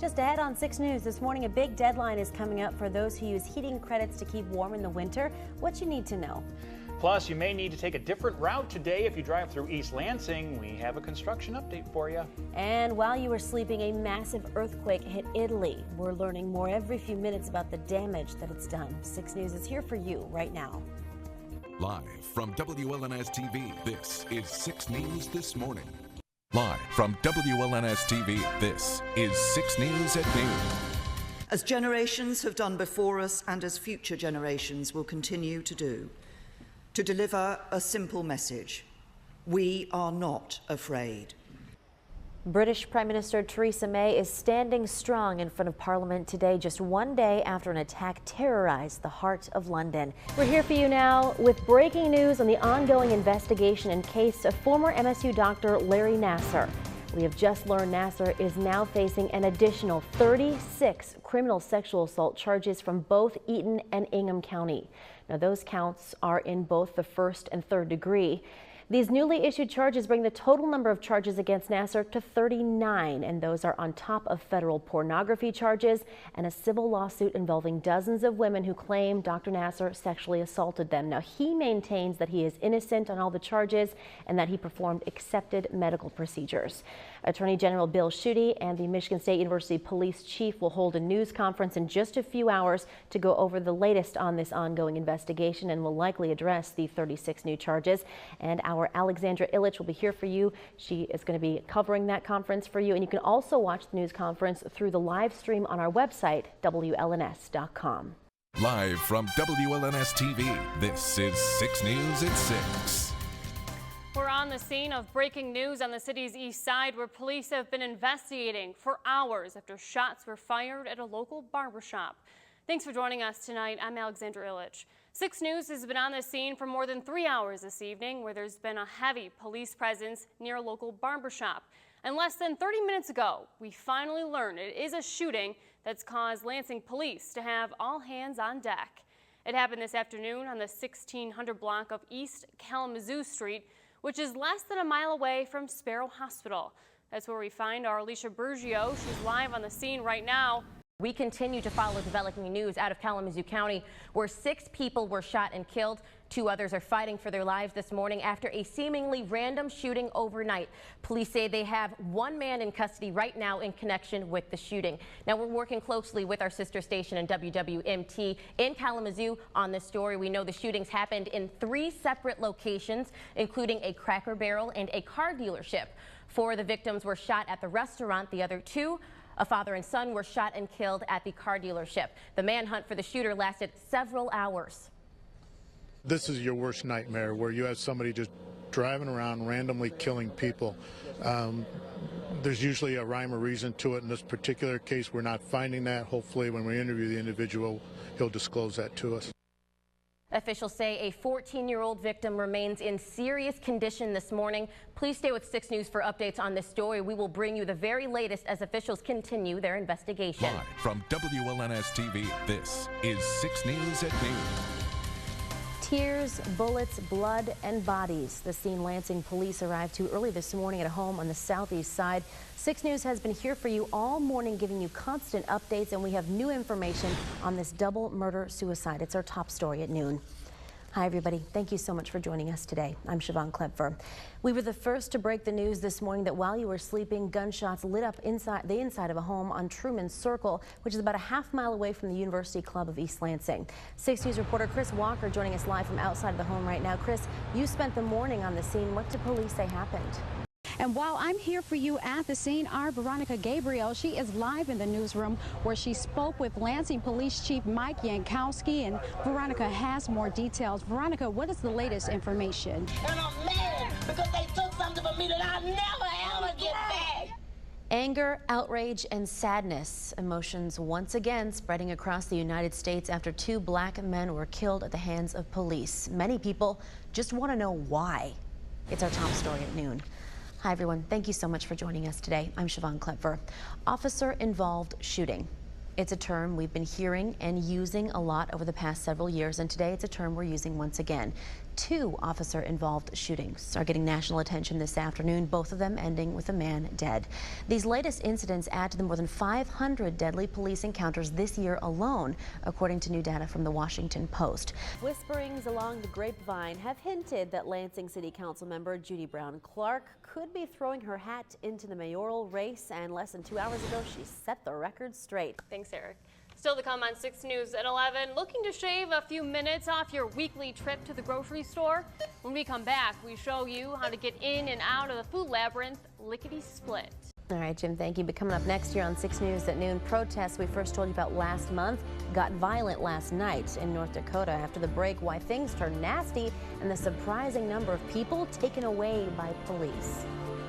Just ahead on 6 News this morning, a big deadline is coming up for those who use heating credits to keep warm in the winter. What you need to know. Plus, you may need to take a different route today if you drive through East Lansing. We have a construction update for you. And while you were sleeping, a massive earthquake hit Italy. We're learning more every few minutes about the damage that it's done. 6 News is here for you right now. Live from WLNS-TV, this is 6 News This Morning. Live from WLNS-TV, this is 6 News at noon. As generations have done before us and as future generations will continue to do, to deliver a simple message: we are not afraid. British Prime Minister Theresa May is standing strong in front of Parliament today, just one day after an attack terrorized the heart of London. We're here for you now with breaking news on the ongoing investigation and case of former MSU doctor Larry Nassar. We have just learned Nassar is now facing an additional 36 criminal sexual assault charges from both Eaton and Ingham County. Now, those counts are in both the first and third degree. These newly issued charges bring the total number of charges against Nassar to 39, and those are on top of federal pornography charges and a civil lawsuit involving dozens of women who claim Dr. Nassar sexually assaulted them. Now, he maintains that he is innocent on all the charges and that he performed accepted medical procedures. Attorney General Bill Schuette and the Michigan State University Police Chief will hold a news conference in just a few hours to go over the latest on this ongoing investigation and will likely address the 36 new charges. And our Alexandra Illich will be here for you. She is going to be covering that conference for you. And you can also watch the news conference through the live stream on our website, WLNS.com. Live from WLNS-TV, this is 6 News at 6. We're on the scene of breaking news on the city's east side, where police have been investigating for hours after shots were fired at a local barbershop. Thanks for joining us tonight. I'm Alexandra Illich. 6 News has been on the scene for more than 3 hours this evening, where there's been a heavy police presence near a local barbershop. And less than 30 minutes ago, we finally learned it is a shooting that's caused Lansing police to have all hands on deck. It happened this afternoon on the 1600 block of East Kalamazoo Street, which is less than a mile away from Sparrow Hospital. That's where we find our Alicia Bergio. She's live on the scene right now. We continue to follow developing news out of Kalamazoo County, where 6 people were shot and killed. 2 others are fighting for their lives this morning after a seemingly random shooting overnight. Police say they have 1 man in custody right now in connection with the shooting. Now, we're working closely with our sister station in WWMT in Kalamazoo on this story. We know the shootings happened in 3 separate locations, including a Cracker Barrel and a car dealership. 4 of the victims were shot at the restaurant. The other 2, a father and son, were shot and killed at the car dealership. The manhunt for the shooter lasted several hours. This is your worst nightmare, where you have somebody just driving around randomly killing people. There's usually a rhyme or reason to it. In this particular case, we're not finding that. Hopefully, when we interview the individual, he'll disclose that to us. Officials say a 14-year-old victim remains in serious condition this morning. Please stay with 6 News for updates on this story. We will bring you the very latest as officials continue their investigation. Live from WLNS-TV, this is 6 News at noon. Tears, bullets, blood, and bodies. The scene Lansing police arrived to early this morning at a home on the southeast side. 6 News has been here for you all morning, giving you constant updates, and we have new information on this double murder-suicide. It's our top story at noon. Hi, everybody. Thank you so much for joining us today. I'm Siobhan Klepfer. We were the first to break the news this morning that while you were sleeping, gunshots lit up the inside of a home on Truman Circle, which is about a half-mile away from the University Club of East Lansing. 6 News reporter Chris Walker joining us live from outside of the home right now. Chris, you spent the morning on the scene. What did police say happened? And while I'm here for you at the scene, our Veronica Gabriel, she is live in the newsroom where she spoke with Lansing Police Chief Mike Yankowski, and Veronica has more details. Veronica, what is the latest information? And I'm mad because they took something from me that I'll never ever get back. Anger, outrage, and sadness. Emotions once again spreading across the United States after 2 black men were killed at the hands of police. Many people just want to know why. It's our top story at noon. Hi, everyone. Thank you so much for joining us today. I'm Siobhan Klepfer. Officer-involved shooting. It's a term we've been hearing and using a lot over the past several years, and today it's a term we're using once again. 2 officer-involved shootings are getting national attention this afternoon, both of them ending with a man dead. These latest incidents add to the more than 500 deadly police encounters this year alone, according to new data from the Washington Post. Whisperings along the grapevine have hinted that Lansing City Council member Judy Brown Clark could be throwing her hat into the mayoral race, and less than 2 hours ago she set the record straight. Thanks, Eric. Still to come on 6 News at 11, looking to shave a few minutes off your weekly trip to the grocery store? When we come back, we show you how to get in and out of the food labyrinth lickety-split. All right, Jim, thank you. But coming up next year on 6 News at noon, protests we first told you about last month got violent last night in North Dakota. After the break, why things turned nasty and the surprising number of people taken away by police.